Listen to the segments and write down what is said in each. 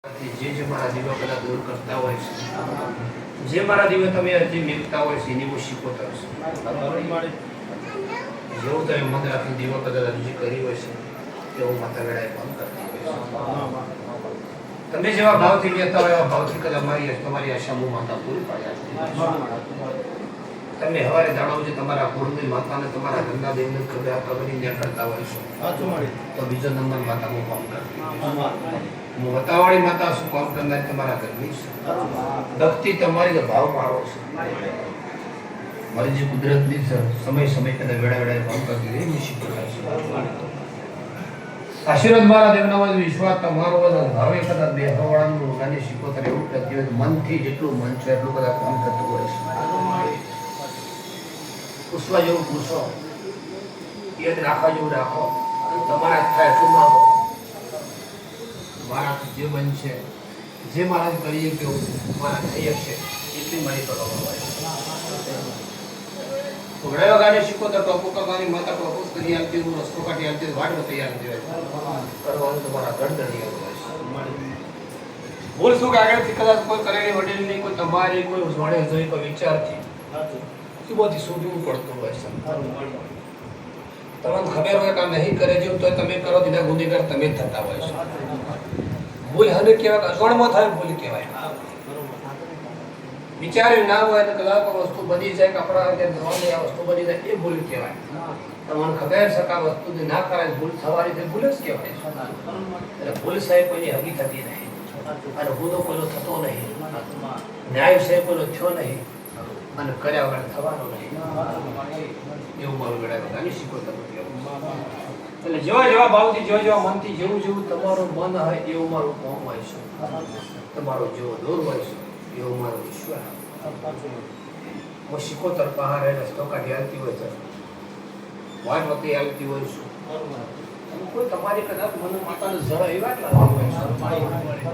જે મારા દીવા બધા દૂર કરતા હોય છે, જે મારા દીવા તમે હજી મેળતા હોય છે એની હું શીખોતર છું. જેવું તમે મન રાખીને દીવા કદાચ અરજી કરી હોય છે તેવું માતા વેળાએ કામ કરતા હોય છે. તમે જેવા ભાવથી લેતા હોય એવા ભાવથી કદાચ તમારી આશા હું માતા પૂરી પાડ્યા. તમે હવારે જાણો છો તમારા કુળની માતાને તમારા ગંગા દેવને ખબર કરીને કરતા હોય છો તો બીજો નંબર માતા હું કામ કરતી. હું વતાવાળી માતા શું કામ કરનાર તમારા ઘરની છે. ભક્તિ તમારી ભાવ મારો છે. મારી જે કુદરતની સમય કદાચ વેળા કામ કરતી રહી હું શીખવાય છે. આશીર્વાદ મારા દેવના વિશ્વાસ તમારો ભાવે કદાચ બે હવાળાનું ગાને શીખોતર એવું કરતી હોય મનથી જેટલું મન છે એટલું કદાચ કામ કરતું હોય છે. પૂછવા જેવું પૂછો, યાદ રાખવા જેવું રાખો, તમારા થાય એટલું માગો. મારા જે બનશે, જે મારા કરીએ કે મારા થઈ શકશે એટલી મારી કરવામાં આવે. ઘોડા વગાડે શીખો તો ટોપો કરવાની માતા ટોપો કરી આપતી હું રસ્તો કાઢી આપતી વાટો તૈયાર કરવાનું તમારા ગણતરી હોય છે. ભૂલ શું કે આગળથી કદાચ કોઈ કરેલી વડીલની કોઈ તમારી કોઈ જોડે જોઈ કોઈ વિચારથી એ બધી શોધવું પડતું હોય છે. તમને ખબર હોય કે નહીં કરે જેવું તો તમે કરો દીધા ગુનેગાર તમે જ થતા હોય છે. ભૂલ હને કહેવાય અજવાળમાં થાય ભૂલ કહેવાય. વિચાર્યું ના હોય તો કદાચ વસ્તુ બની જાય કપડા આ વસ્તુ બની જાય એ ભૂલ કહેવાય. તમને ખબર છે કે આ વસ્તુ ના કરાય ભૂલ થવાની તે ભૂલ જ કહેવાય. એટલે ભૂલ સાહેબ કોઈની હગી થતી નહીં અને ગુનો કોઈનો થતો નહીં, ન્યાય સાહેબ કોઈનો થયો નહીં અને કર્યા વગર થવાનો નહીં. એવું મારું ગણાય બધાની શીખોતર. એટલે જેવા ભાવથી જેવા મનથી જેવું તમારું મન હોય એવું મારું કામ હોય છે. તમારો જેવો દોર હોય છે એવું મારો વિશ્વાસ. હું શીખોતર બહાર રસ્તો કાઢી હાલતી હોય છે, વાટ વખતે હાલતી હોય છું. કોઈ તમારી કદાચ મને માતાને જરા એવા જ લાગતી હોય.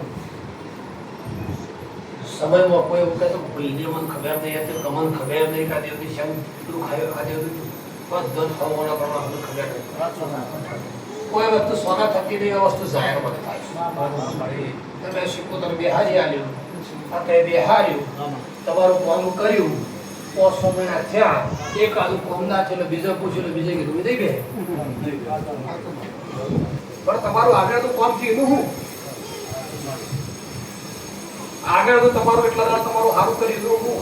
સમયમાં કોઈ વખત ભૂલને મને ખબર નહીં હતી, તમને ખબર નહીં કે દેવથી શેમ એટલું ખાયો આ દેવથી બધું ખાવાના પ્રમાણ ખબર નહીં. કોઈ વસ્તુ સોના થતી નહીં એ વસ્તુ જાહેર મને થાય છે. તમે શીખોતર બેહારી આલ્યું, આ તે બેહાર્યું, તમારું કોમ કર્યું, 500 મહિના થયા, એક આલુ કોમ ના છે એટલે બીજો પૂછ્યું એટલે બીજે કીધું નહીં બે પણ તમારું આગળ તો કોમ થયું એનું હું આગળ તો તમારું એટલા તમારું સારું કરી દઉં હું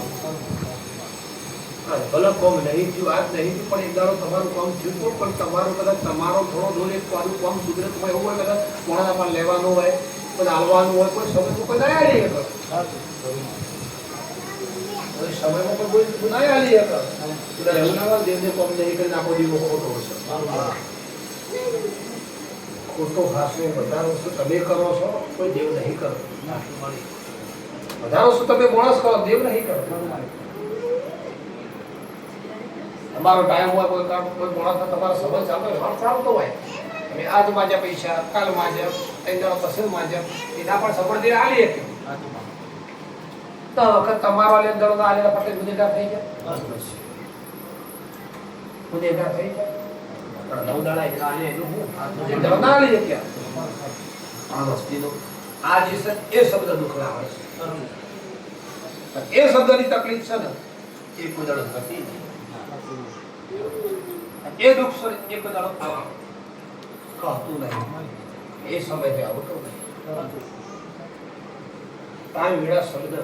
ભલે કોમ નહીં થયું આજ નહીં થયું પણ એક દાડો તમારું કામ થયું હતું પણ તમારું કદાચ તમારો થોડો દોર એક પાડું કામ સુધરતમાં એવું હોય કદાચ મોડામાં લેવાનું હોય કોઈ હાલવાનું હોય કોઈ સમય કોઈ ના આવી શકે કોઈ સમયમાં કોઈ ના આવી શકે એટલે એવું ના હોય દેવને કામ નહીં કરીને આખો દિવસ ખોટો હશે. ખોટો ખાસો વધારો વસ્તુ તમે કરો છો કોઈ દેવ નહીં કરો. વધારો શું તમે માણસ કરો દેવ નહીં કરો. તમારો ટાઈમ હોય કોઈ કામ કોઈ માણસ તમારો સમજ ચાલતો હોય તમે આજ માજ્યા પૈસા કાલ માજ્યા ત્રણ પસંદ માજ્યા એના પણ સફળ દે આલી શકે તો વખત તમારો લે દરરોજ આલેલા પટેલ ગુનેગાર થઈ જાય. ગુનેગાર થઈ જાય પણ નવ દાડા એટલા આલે એટલું હું દરરોજ ના આલી શકે આ વસ્તીનો આ જે છે એ શબ્દ દુઃખ લાવે છે. એ શબ્દની તકલીફ છે ને એ કોઈ દાડો થતી નહીં. એ દુઃખ છે એ કોઈ દાડો કહતું નહીં, એ સમયથી આવતું નહીં. કાંઈ વીડા શબ્દ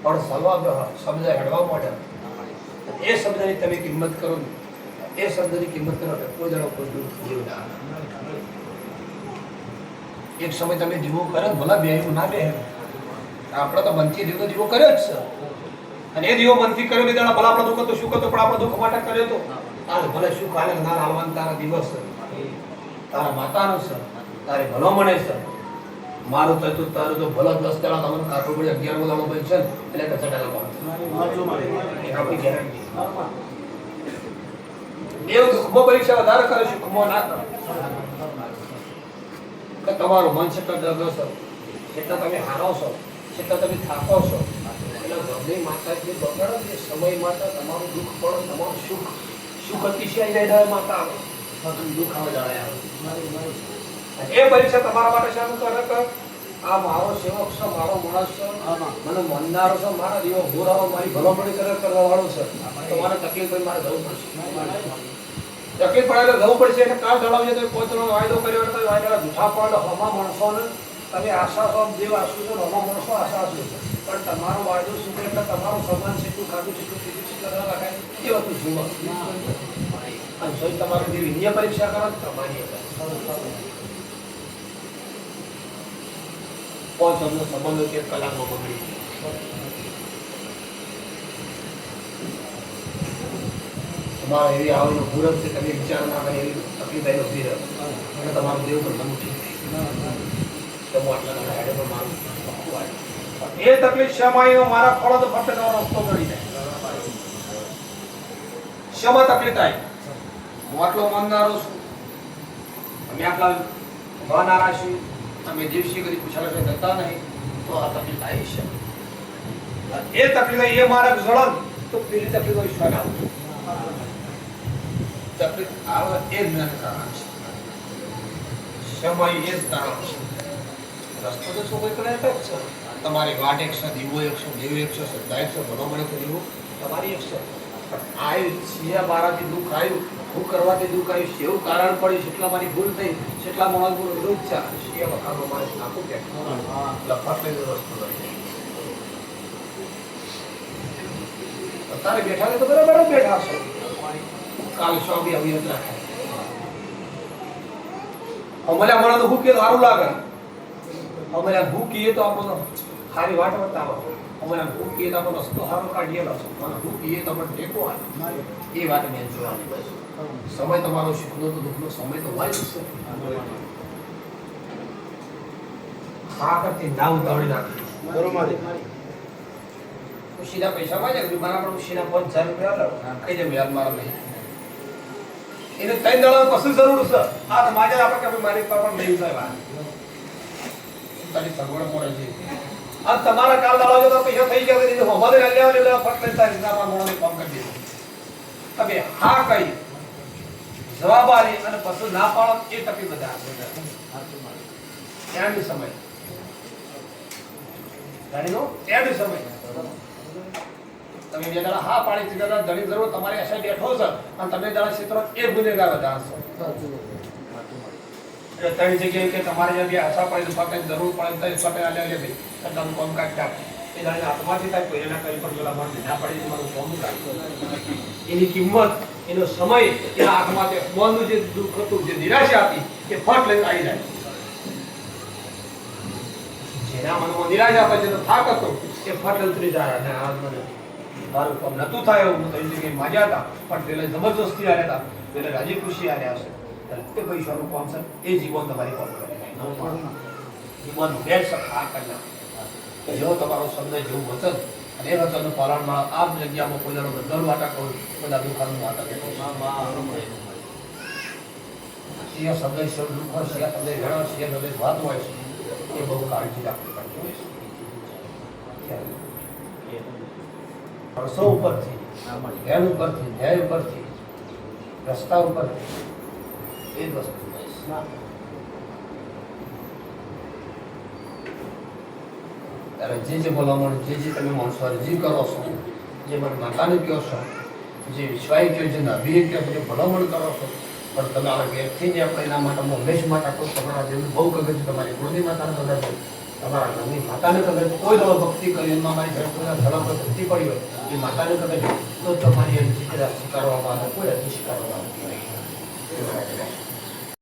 પણ શબ્દ હેડવા માંડે એ શબ્દની તમે કિંમત કરો ને એ શબ્દની કિંમત કરો કોઈ દાડો કોઈ દુઃખ જીવ ના. એક સમય તમે દીવો કર્યો ભલા બેહ્યું ના બેહે આપણે તો મનથી દીવો કર્યો જ છે અને એ દીવો મનથી કર્યો નહીં દાડા ભલા આપણો દુઃખ તો શું કરતો પણ આપણો દુઃખ માટે કર્યો તો આ ભલે શું કાલે ના હાલવાનું તારા દિવસ તારા માતાનો છે તારે ભલો મળે છે. મારું તો તારું તો ભલો 10 દાડા તમને કાઠું પડી 11 દાડો બનશે એટલે કે ચટાલા આપણી ગેરંટી. દેવ દુઃખમાં પરીક્ષા વધારે કરે સુખમાં ના કરે. તમારું મન છે ડગો છો એટલા તમે હારો છો એટલા તમે થાકો છો એટલે ઘરની માતા જે બગડો એ સમય માતા તમારું દુઃખ પડો તમારું સુખ અતિશય જાય માતા આવે દુઃખ આવે જાય એ પરીક્ષા તમારા માટે શાનું કરે કે આ મારો સેવક છે, મારો માણસ છે, મને મનનારો છે, મારા દીવો ભૂરાવો મારી ભલામણી કરવા વાળો છે, તો મારે તકલીફ પડી મારે જવું પડશે. તકલીફ પડે એટલે જવું પડશે. એટલે કાળ દળાવીએ તો પોતાનો વાયદો કર્યો એટલે વાયદા જૂઠા પડે હમા માણસોને તમે આશા છો દેવ આશુ છો, હમા માણસો આશા આશુ છે, પણ તમારો વાયદો શું કરે એટલે તમારું સમાન જેટલું ખાધું જેટલું પીધું જેટલું લખાય એ વસ્તુ જુઓ. અને જો તમારે જે વિદ્યા પરીક્ષા કરો તમારી પાંચ અમને સંબંધો કે કલાકમાં બગડી તમારે એવી આવવાનું મુહૂર્ત છે, તમે વિચાર ના કરી એવી તકલીફ આવી ઉભી રહે અને તમારું દેવ પણ બનવું ઠીક એ તકલીફ શમાઈ મારા ફળો તો ફક્ત તમારો રસ્તો કરી જાય. શમા તકલીફ થાય હું આટલો માનનારો છું, અમે આટલા માનનારા છીએ, અમે દિવસી કદી પૂછાલા છે કરતા નહીં, તો આ તકલીફ આવી છે. એ તકલીફ એ મારા જળન તો પેલી તકલીફ વિશ્વાસ આવતો તકલીફ આવે એ જ કારણ છે. શમાઈ એ જ કારણ છે. રસ્તો તો શું કોઈ કરે છે, તમારી વાટ એક છે, દીવો એક છે, દેવ એક છે, શ્રદ્ધા એક છે, ભણો તો દીવો તમારી એક છે. પણ આ મારાથી દુઃખ આવ્યું, હું કરવાથી દુઃખ આવ્યું છે એવું કારણ પડ્યું, જેટલા મારી ભૂલ થઈ જેટલા મારા વિરોધ છે એ વખાણો મારે નાખું કે લફાટ લઈને રસ્તો લઈ અત્યારે બેઠા તો બરાબર જ બેઠા છો. કાલ સ્વામી અવિરત રાખે અમારા મને હું કે સારું લાગે, અમારા ભૂ કીએ તો આપણો સારી વાટ બતાવો, અમારા ભૂ કીએ તો આપણો રસ્તો સારો કાઢીએલો છે, મને ભૂ કીએ તો આપણને ટેકો આવે એ વાત મેં જોવાની. બસ સમય તમારો સુખનો તો દુઃખનો સમય તો હોય જ છે. હા કરતી ના ઉતાવળી નાખી બરોબર. ખુશીના પૈસા માં જાય મારા ખુશીના 5000 રૂપિયા કઈ દે યાર મારા નહીં એને 3 દાડા કશું જરૂર છે. આ તો માજે આપણે કે મારી પાસે નહીં થાય તારી સગવડ મળે છે. આ તમારા કાલ દાડા જો તો પૈસા થઈ ગયા તો હમારે આલ્યા એટલે ફટ લેતા રીતના મોણને કામ કરી દીધું. તમે હા કઈ જવાબ આલી અને પછી ના પાડો એ તકલીફ બધા ત્યાંની સમય જાણીનો ત્યાંની સમય તમે જે દાડા હા પાડી દીધા ધણી જરૂર તમારી આશા બેઠો છે અને તમે દાડા ક્ષેત્ર એ ગુનેગાર જાણશો. એટલે ત્રણ જગ્યાએ કે તમારે જે આશા પડે ફક્ત જરૂર પડે તો ફટે આલે લે ભાઈ તમે કોમ કાઢ કાઢ એ દાડે આત્માથી થાય કોઈ એના કઈ પણ પેલા માર ના પડી મારું કોમ કાઢ એની કિંમત એનો સમય એના આત્માતે મનનું જે દુઃખ હતું જે નિરાશા હતી એ ફટ લઈને આવી જાય. જેના મનમાં નિરાશા પછી જેનો થાક હતો એ ફટ ઉતરી જાય અને આ મને મારું કામ નતું થાય એવું તો એ જગ્યાએ માજ્યા હતા પણ પેલા જબરદસ્તી આવ્યા હતા, પેલા રાજી ખુશી આવ્યા હશે તે પૈસાનું કામ છે એ જીવન તમારી કામ કરે જીવન બેસ આ કરના જેવો તમારો સમય જેવું વચન અને એ વચનનું પાલનમાં આ જગ્યામાં કોઈ જણો દર વાટા કરું બધા દુકાનનું વાટા કે સિંહ શબ્દ દુઃખ સિંહ શબ્દ ઘણા સિંહ શબ્દ વાત હોય છે એ બહુ કાળજી રાખવી પડતી હોય છે. વર્ષો ઉપરથી ધ્યાન ઉપરથી ધ્યેય ઉપરથી રસ્તા ઉપરથી એ જ વસ્તુ ત્યારે જે ભલામણ જે તમે માણસો અરજી કરો છો, જે મને માતાને કહો છો, જે વિશ્વાય કહો છે, અભિનય કહો છો, જે ભલામણ કરો છો, પણ તમે આ ઘેરથી જે આપણે એના માટે હંમેશ માટે કોઈ તમારા જેવું બહુ કગર છે, તમારી કુળની માતાને કગર છે, તમારા ઘરની માતાને કગર છે, કોઈ દવા ભક્તિ કરી એમાં મારી ઘર કોઈ ધડા પર ભક્તિ પડી હોય એ માતાને કગર છે તો તમારી અરજી સ્વીકારવામાં આવે કોઈ અરજી સ્વીકારવામાં આવે.